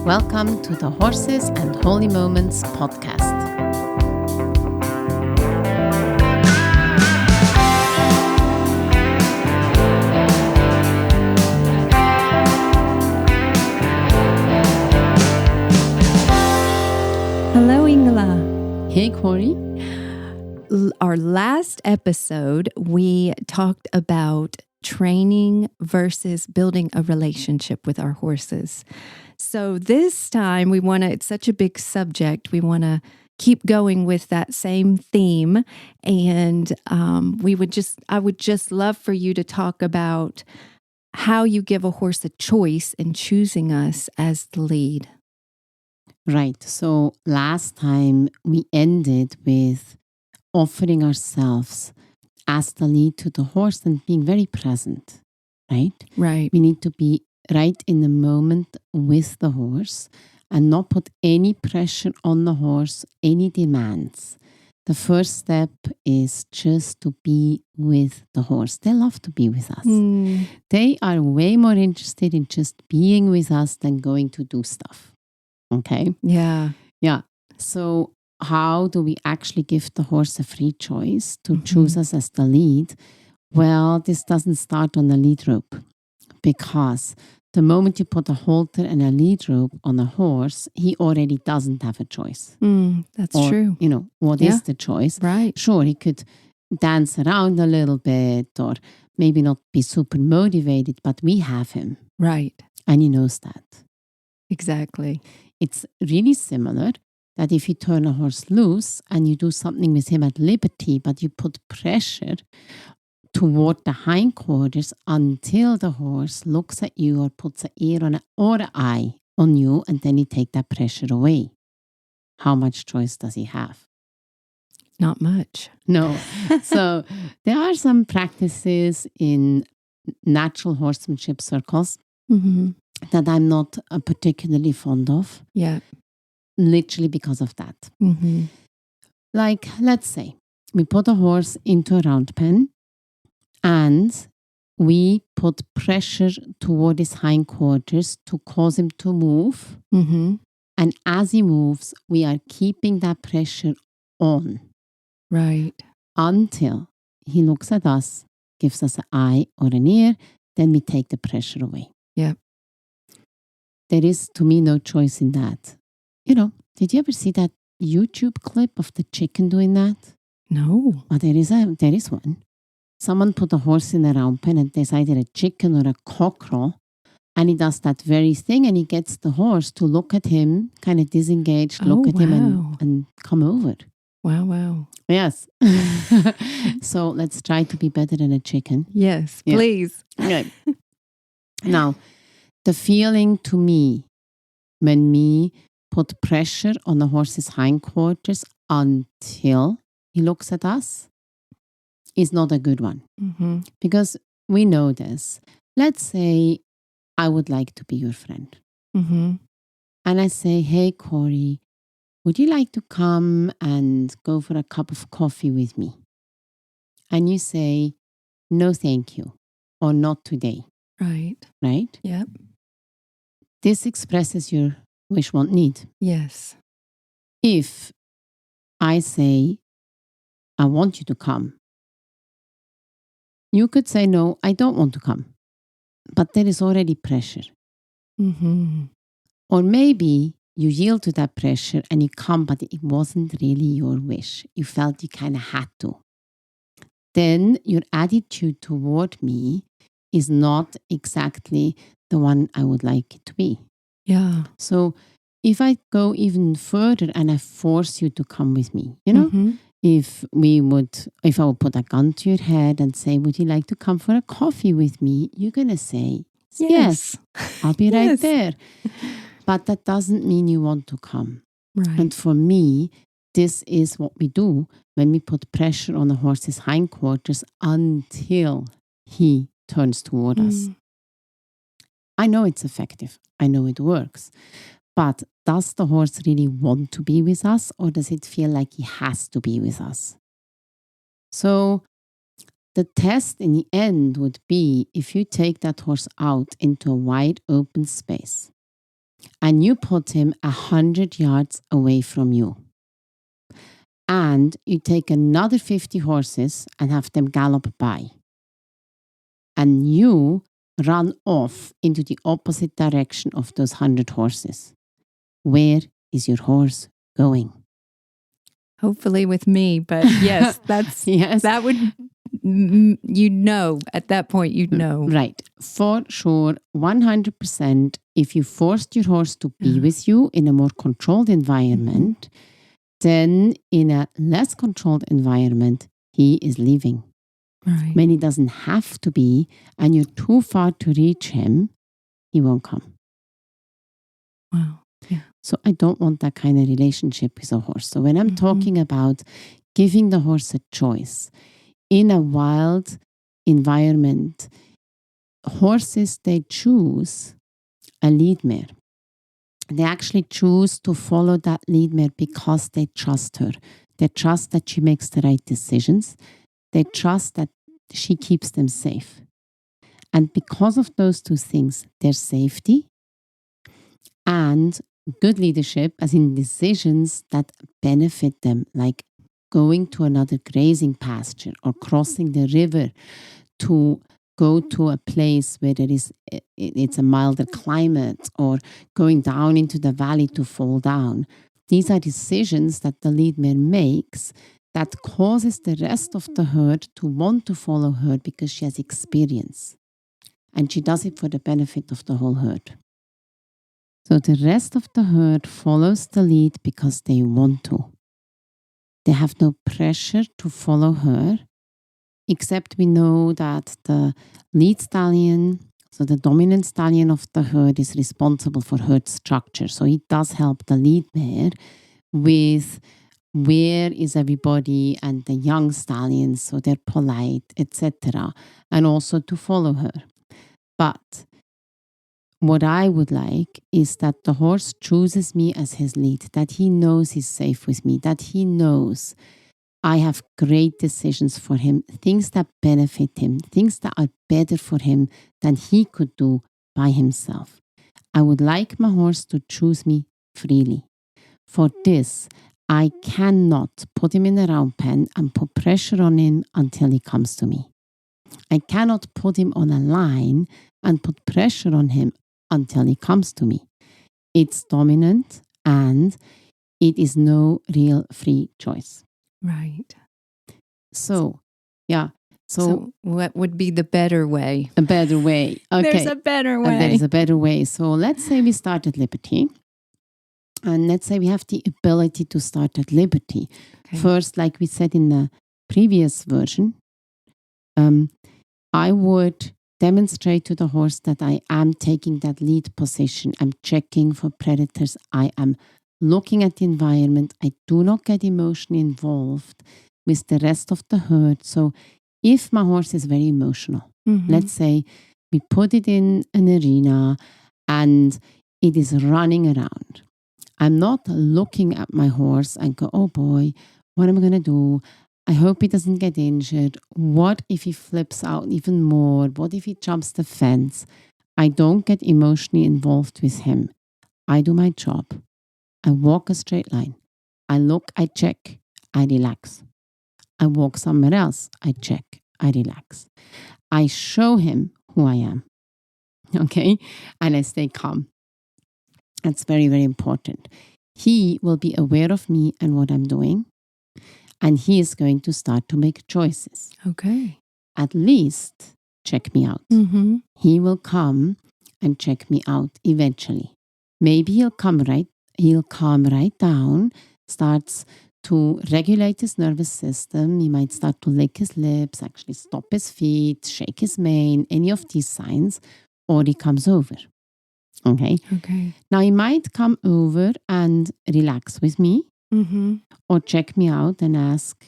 Welcome to the Horses and Holy Moments podcast. Hello, Ingela. Hey, Corrie. Our last episode, we talked about training versus building a relationship with our horses. So this time it's such a big subject. We want to keep going with that same theme. And I would just love for you to talk about how you give a horse a choice in choosing us as the lead. Right. So last time we ended with offering ourselves as the lead to the horse and being very present, right? Right. We need to be right in the moment with the horse and not put any pressure on the horse, any demands. The first step is just to be with the horse. They love to be with us. They are way more interested in just being with us than going to do stuff. Okay? Yeah. Yeah. So how do we actually give the horse a free choice to choose us as the lead? Well, this doesn't start on the lead rope, because the moment you put a halter and a lead rope on a horse, he already doesn't have a choice. That's true. You know, what is the choice? Right. Sure, he could dance around a little bit or maybe not be super motivated, but we have him. Right. And he knows that. Exactly. It's really similar that if you turn a horse loose and you do something with him at liberty, but you put pressure toward the hindquarters until the horse looks at you or puts an ear on or an eye on you, and then you take that pressure away. How much choice does he have? Not much. No. So there are some practices in natural horsemanship circles that I'm not particularly fond of. Yeah. Literally because of that. Mm-hmm. Like, let's say we put a horse into a round pen and we put pressure toward his hindquarters to cause him to move. Mm-hmm. And as he moves, we are keeping that pressure on. Right. Until he looks at us, gives us an eye or an ear, then we take the pressure away. Yeah. There is, to me, no choice in that. You know, did you ever see that YouTube clip of the chicken doing that? No. Oh, there is one. Someone put a horse in a round pen and there's either a chicken or a cockerel, and he does that very thing and he gets the horse to look at him, kind of disengaged, look at him and come over. Wow. Yes. So let's try to be better than a chicken. Yes, please. Right. Now, the feeling to me when we put pressure on the horse's hindquarters until he looks at us is not a good one. Mm-hmm. Because we know this. Let's say I would like to be your friend. Mm-hmm. And I say, hey, Corrie, would you like to come and go for a cup of coffee with me? And you say, no, thank you. Or not today. Right. Right? Yep. This expresses your wish, want, need. Yes. If I say, I want you to come, you could say, no, I don't want to come. But there is already pressure. Mm-hmm. Or maybe you yield to that pressure and you come, but it wasn't really your wish. You felt you kind of had to. Then your attitude toward me is not exactly the one I would like it to be. Yeah. So if I go even further and I force you to come with me, you know, if I would put a gun to your head and say, would you like to come for a coffee with me? You're going to say, yes, I'll be right there. But that doesn't mean you want to come. Right. And for me, this is what we do when we put pressure on the horse's hindquarters until he turns toward us. I know it's effective. I know it works. But does the horse really want to be with us, or does it feel like he has to be with us? So the test in the end would be if you take that horse out into a wide open space and you put him 100 yards away from you. And you take another 50 horses and have them gallop by. And you run off into the opposite direction of those 100 horses. Where is your horse going? Hopefully with me, but yes, that would, at that point, you'd know. Right. For sure, 100%, if you forced your horse to be with you in a more controlled environment, then in a less controlled environment, he is leaving. Right. When he doesn't have to be and you're too far to reach him, he won't come. Wow. Yeah. So I don't want that kind of relationship with a horse. So when I'm talking about giving the horse a choice in a wild environment, horses, they choose a lead mare. They actually choose to follow that lead mare because they trust her. They trust that she makes the right decisions. They trust that she keeps them safe. And because of those two things, their safety and good leadership, as in decisions that benefit them, like going to another grazing pasture or crossing the river to go to a place where it's a milder climate, or going down into the valley to fall down. These are decisions that the lead mare makes that causes the rest of the herd to want to follow her because she has experience. And she does it for the benefit of the whole herd. So the rest of the herd follows the lead because they want to. They have no pressure to follow her, except we know that the lead stallion, so the dominant stallion of the herd, is responsible for herd structure. So it does help the lead mare with where is everybody and the young stallions, so they're polite, etc. And also to follow her. But what I would like is that the horse chooses me as his lead, that he knows he's safe with me, that he knows I have great decisions for him, things that benefit him, things that are better for him than he could do by himself. I would like my horse to choose me freely. For this, I cannot put him in a round pen and put pressure on him until he comes to me. I cannot put him on a line and put pressure on him until he comes to me. It's dominant and it is no real free choice. Right. So, yeah. So what would be the better way? A better way. Okay. There's a better way. There's a better way. So let's say we start at liberty. And let's say we have the ability to start at liberty. Okay. First, like we said in the previous version, I would demonstrate to the horse that I am taking that lead position. I'm checking for predators. I am looking at the environment. I do not get emotionally involved with the rest of the herd. So if my horse is very emotional, let's say we put it in an arena and it is running around. I'm not looking at my horse and go, oh boy, what am I going to do? I hope he doesn't get injured. What if he flips out even more? What if he jumps the fence? I don't get emotionally involved with him. I do my job. I walk a straight line. I look, I check, I relax. I walk somewhere else. I check, I relax. I show him who I am. Okay? And I stay calm. That's very, very important. He will be aware of me and what I'm doing. And he is going to start to make choices. Okay. At least check me out. He will come and check me out eventually. Maybe he'll calm right down, starts to regulate his nervous system. He might start to lick his lips, actually stop his feet, shake his mane, any of these signs, or he comes over. Okay. Now he might come over and relax with me, or check me out and ask,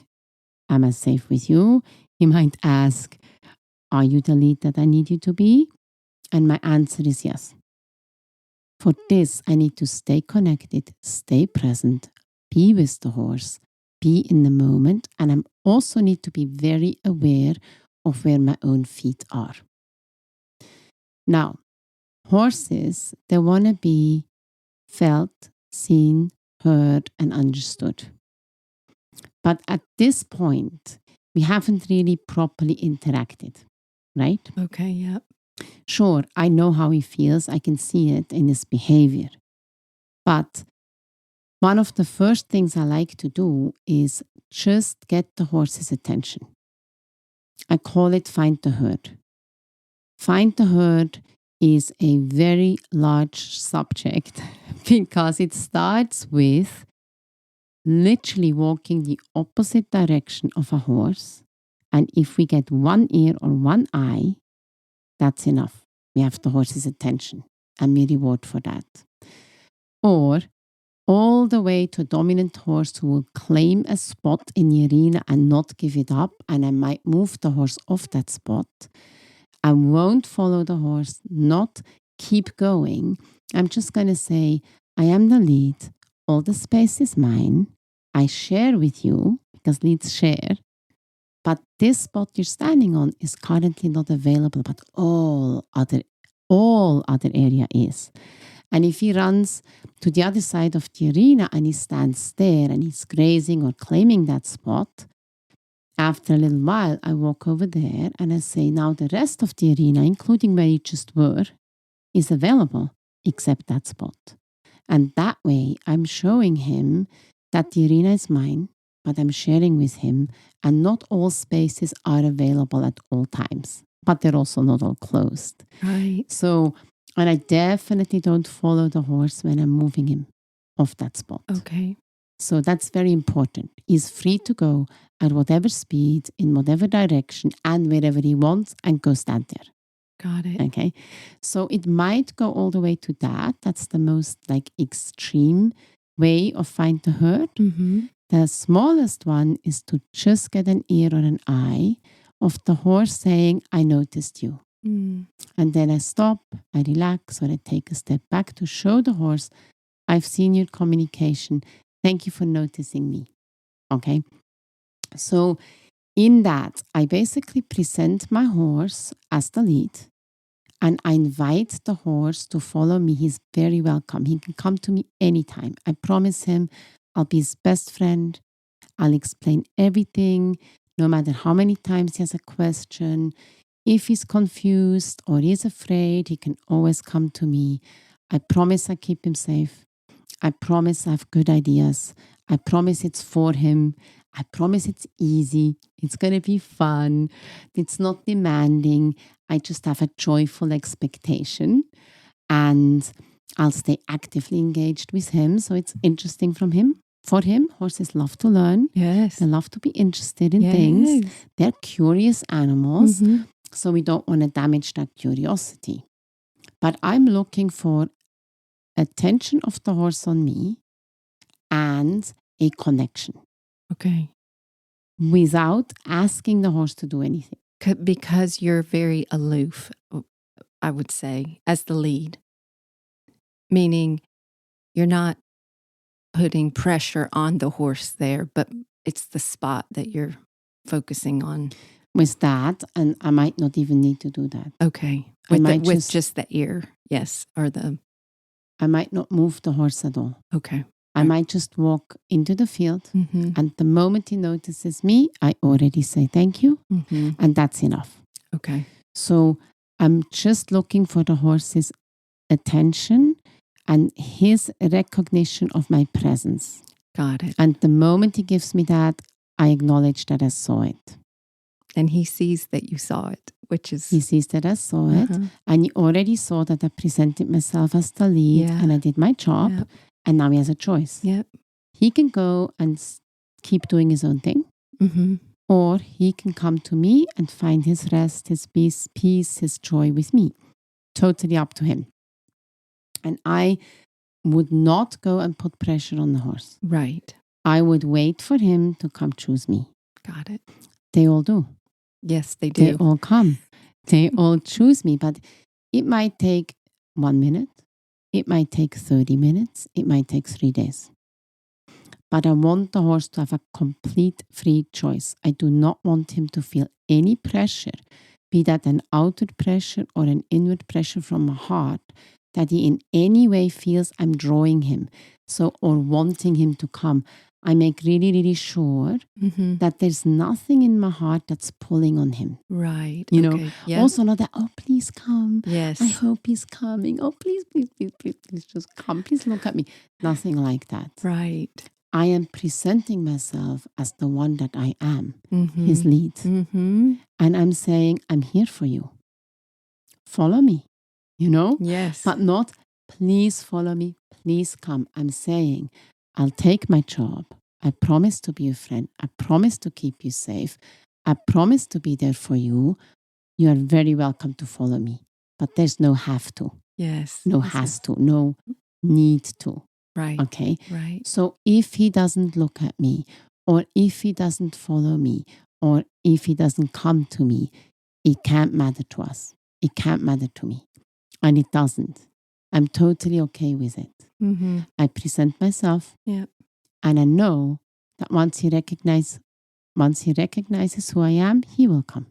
am I safe with you? He might ask, are you the lead that I need you to be? And my answer is yes. For this, I need to stay connected, stay present, be with the horse, be in the moment. And I also need to be very aware of where my own feet are. Now, horses, they want to be felt, seen, heard, and understood. But at this point, we haven't really properly interacted, right? Okay, yeah. Sure, I know how he feels. I can see it in his behavior. But one of the first things I like to do is just get the horse's attention. I call it find the herd. Find the herd is a very large subject because it starts with literally walking the opposite direction of a horse. And if we get one ear or one eye, that's enough. We have the horse's attention and we reward for that. Or all the way to a dominant horse who will claim a spot in the arena and not give it up. And I might move the horse off that spot. I won't follow the horse, not keep going. I'm just going to say, I am the lead. All the space is mine. I share with you because leads share. But this spot you're standing on is currently not available, but all other area is. And if he runs to the other side of the arena and he stands there and he's grazing or claiming that spot, after a little while, I walk over there and I say, now the rest of the arena, including where you just were, is available except that spot. And that way, I'm showing him that the arena is mine, but I'm sharing with him, and not all spaces are available at all times, but they're also not all closed. Right. So, and I definitely don't follow the horse when I'm moving him off that spot. Okay. So that's very important. He's free to go at whatever speed, in whatever direction, and wherever he wants, and go stand there. Got it. Okay. So it might go all the way to that. That's the most extreme way of find the herd. Mm-hmm. The smallest one is to just get an ear or an eye of the horse saying, I noticed you. Mm. And then I stop, I relax, or I take a step back to show the horse, I've seen your communication. Thank you for noticing me. Okay. So in that, I basically present my horse as the lead. And I invite the horse to follow me. He's very welcome. He can come to me anytime. I promise him I'll be his best friend. I'll explain everything, no matter how many times he has a question. If he's confused or he's afraid, he can always come to me. I promise I keep him safe. I promise I have good ideas. I promise it's for him. I promise it's easy. It's going to be fun. It's not demanding. I just have a joyful expectation. And I'll stay actively engaged with him. So it's interesting for him. Horses love to learn. Yes. They love to be interested in things. They're curious animals. Mm-hmm. So we don't want to damage that curiosity. But I'm looking for attention of the horse on me and a connection. Okay. Without asking the horse to do anything. Because you're very aloof, I would say, as the lead. Meaning you're not putting pressure on the horse there, but it's the spot that you're focusing on. With that, and I might not even need to do that. Okay. With just the ear, yes, or the... I might not move the horse at all. Okay. I might just walk into the field, mm-hmm. and the moment he notices me, I already say thank you, mm-hmm. and that's enough. Okay. So I'm just looking for the horse's attention and his recognition of my presence. Got it. And the moment he gives me that, I acknowledge that I saw it. And he sees that you saw it, which is... He sees that I saw it, and he already saw that I presented myself as the lead, and I did my job. Yep. And now he has a choice. Yep. He can go and keep doing his own thing. Mm-hmm. Or he can come to me and find his rest, his peace, his joy with me. Totally up to him. And I would not go and put pressure on the horse. Right. I would wait for him to come choose me. Got it. They all do. Yes, they do. They all come. They all choose me. But it might take 1 minute. It might take 30 minutes. It might take 3 days. But I want the horse to have a complete free choice. I do not want him to feel any pressure, be that an outward pressure or an inward pressure from my heart, that he in any way feels I'm drawing him, or wanting him to come, I make really, really sure that there's nothing in my heart that's pulling on him. Right. You know, Yeah. also not that, oh, please come. Yes. I hope he's coming. Oh, please, please, please, please, please just come. Please look at me. Nothing like that. Right. I am presenting myself as the one that I am, his lead. And I'm saying, I'm here for you. Follow me, you know? Yes. But not, please follow me, please come. I'm saying, I'll take my job. I promise to be a friend. I promise to keep you safe. I promise to be there for you. You are very welcome to follow me. But there's no have to. Yes. No has to. No need to. Right. Okay? Right. So if he doesn't look at me, or if he doesn't follow me, or if he doesn't come to me, it can't matter to us. It can't matter to me. And it doesn't. I'm totally okay with it. I present myself. Yeah. And I know that once he recognizes who I am, he will come.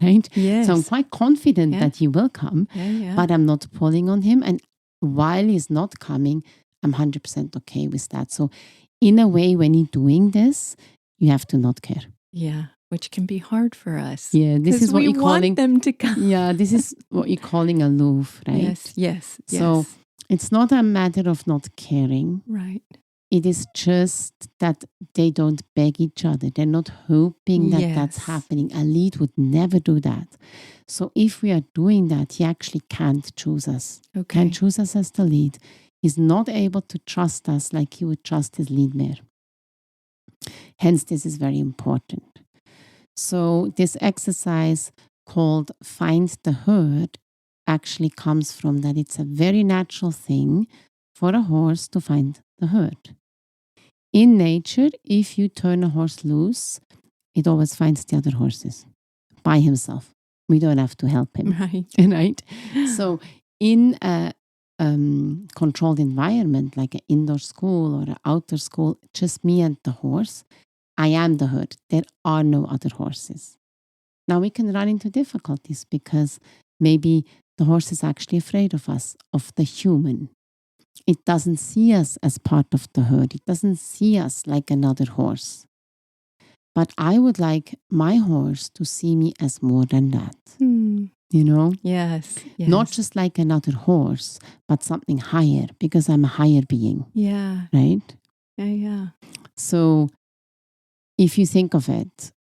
Right? Yes. So I'm quite confident that he will come, but I'm not pulling on him. And while he's not coming, I'm 100% okay with that. So in a way, when you're doing this, you have to not care. Yeah. Which can be hard for us. Yeah, this is what you're calling them to come. Yeah, this is what you're calling aloof, right? Yes. So it's not a matter of not caring. Right. It is just that they don't beg each other. They're not hoping that that's happening. A lead would never do that. So if we are doing that, he actually can't choose us. Okay. Can't choose us as the lead. He's not able to trust us like he would trust his lead mare. Hence, this is very important. So this exercise called Find the Herd actually comes from that it's a very natural thing for a horse to find the herd. In nature, if you turn a horse loose, it always finds the other horses by himself. We don't have to help him. Right. Right? So in a controlled environment, like an indoor school or an outdoor school, just me and the horse, I am the herd. There are no other horses. Now we can run into difficulties because maybe the horse is actually afraid of us, of the human. It doesn't see us as part of the herd. It doesn't see us like another horse. But I would like my horse to see me as more than that. You know? Yes. Not just like another horse, but something higher, because I'm a higher being. Yeah. Right? Yeah. So if you think of it,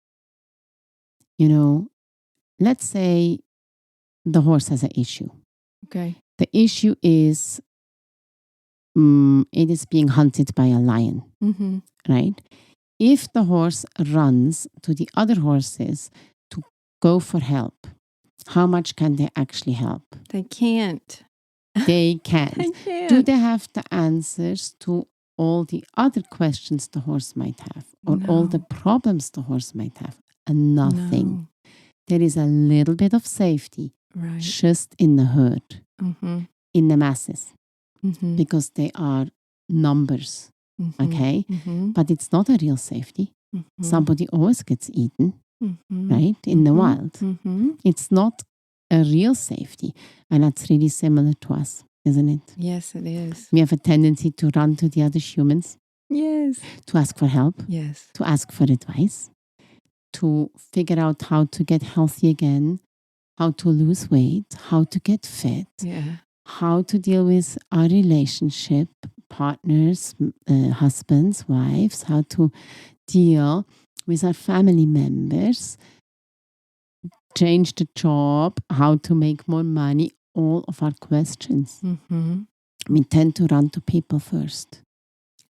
you know, let's say the horse has an issue. Okay. The issue is it is being hunted by a lion, right? If the horse runs to the other horses to go for help, how much can they actually help? They can't. They can't. They can't. Do they have the answers to all the other questions the horse might have, or all the problems the horse might have? Nothing. No. There is a little bit of safety just in the herd, in the masses, because they are numbers, okay? But it's not a real safety. Somebody always gets eaten, right, in the wild. It's not a real safety. And that's really similar to us, isn't it? Yes, it is. We have a tendency to run to the other humans. Yes. To ask for help. Yes. To ask for advice. To figure out how to get healthy again. How to lose weight. How to get fit. Yeah. How to deal with our relationship, partners, husbands, wives. How to deal with our family members. Change the job. How to make more money. All of our questions. We tend to run to people first.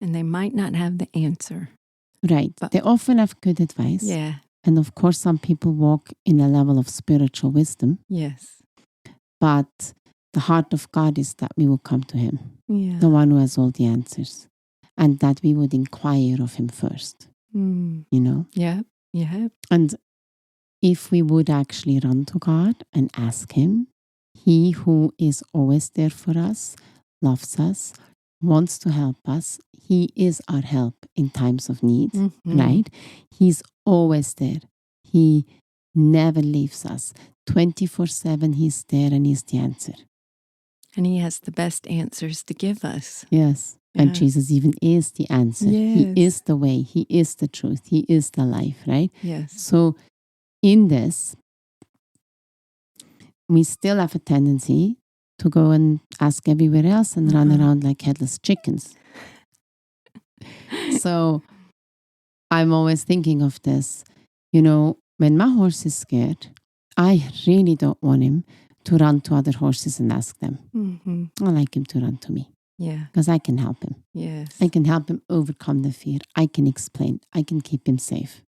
And they might not have the answer. Right. But they often have good advice. Yeah. And of course, some people walk in a level of spiritual wisdom. Yes. But the heart of God is that we will come to Him. Yeah. The one who has all the answers. And that we would inquire of Him first. You know? Yeah. Yeah. And if we would actually run to God and ask Him, He who is always there for us, loves us, wants to help us. He is our help in times of need, right? He's always there. He never leaves us. 24/7, He's there and He's the answer. And he has the best answers to give us. Yes. And Jesus even is the answer. Yes. He is the way. He is the truth. He is the life, right? Yes. So in this, we still have a tendency to go and ask everywhere else and run around like headless chickens. So I'm always thinking of this. You know, when my horse is scared, I really don't want him to run to other horses and ask them. Mm-hmm. I like him to run to me. Yeah. Because I can help him. Yes. I can help him overcome the fear. I can explain. I can keep him safe.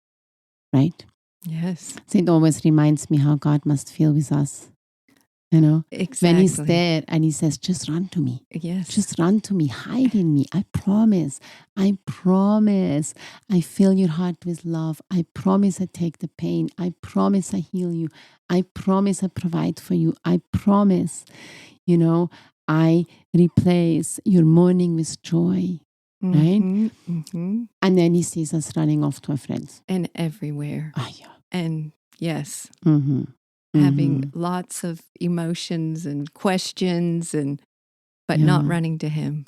Right? Yes. So it always reminds me how God must feel with us. You know? Exactly. When he's there and he says, just run to me. Yes. Just run to me. Hide in me. I promise. I promise. I fill your heart with love. I promise I take the pain. I promise I heal you. I promise I provide for you. I promise, you know, I replace your mourning with joy. Right? Mm-hmm. And then he sees us running off to our friends. And everywhere. Oh, yeah. And yes. Mm-hmm. Having lots of emotions and questions but not running to him.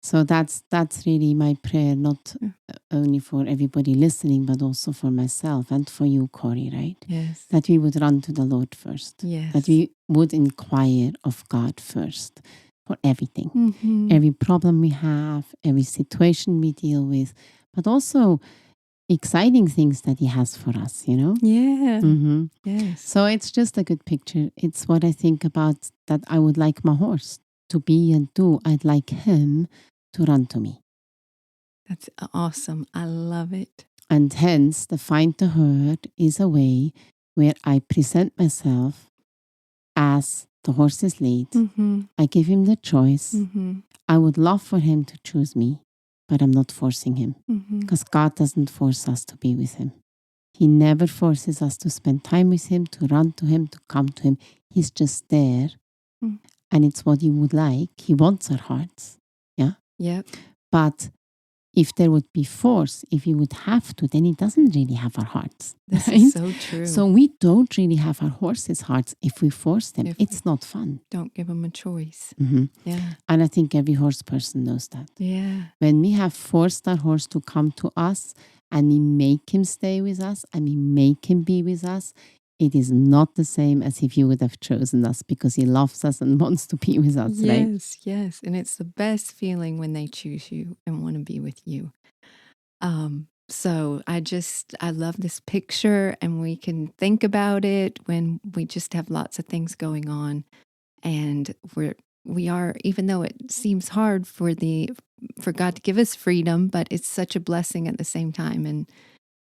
So that's really my prayer, not only for everybody listening, but also for myself and for you, Corrie, right? Yes. That we would run to the Lord first. Yes. That we would inquire of God first for everything. Mm-hmm. Every problem we have, every situation we deal with, but also exciting things that he has for us, you know? Yeah. Mm-hmm. Yes. So it's just a good picture. It's what I think about that I would like my horse to be and do. I'd like him to run to me. That's awesome. I love it. And hence, the Find the Herd is a way where I present myself as the horse's lead. Mm-hmm. I give him the choice. Mm-hmm. I would love for him to choose me, but I'm not forcing him. Because God doesn't force us to be with him. He never forces us to spend time with him, to run to him, to come to him. He's just there. And it's what he would like. He wants our hearts. Yeah? Yep. But if there would be force, if he would have to, then he doesn't really have our hearts. This right? is so true. So we don't really have our horses' hearts if we force them. It's not fun. Don't give them a choice. Mm-hmm. Yeah. And I think every horse person knows that. Yeah. When we have forced our horse to come to us and we make him stay with us and we make him be with us, it is not the same as if you would have chosen us because he loves us and wants to be with us, right? Yes, yes. And it's the best feeling when they choose you and want to be with you. So I love this picture, and we can think about it when we just have lots of things going on. And we are, even though it seems hard for God to give us freedom, but it's such a blessing at the same time. And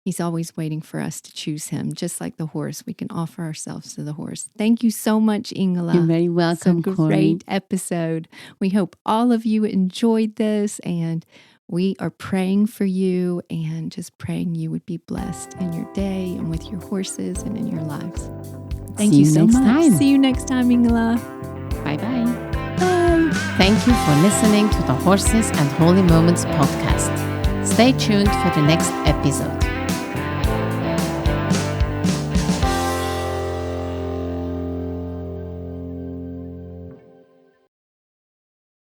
he's always waiting for us to choose him, just like the horse. We can offer ourselves to the horse. Thank you so much, Ingela. You're very welcome, It's a Corrie. great episode. We hope all of you enjoyed this, and we are praying for you and just praying you would be blessed in your day and with your horses and in your lives. Thank you so much. See you next time, Ingela. Bye-bye. Bye. Thank you for listening to the Horses and Holy Moments podcast. Stay tuned for the next episode.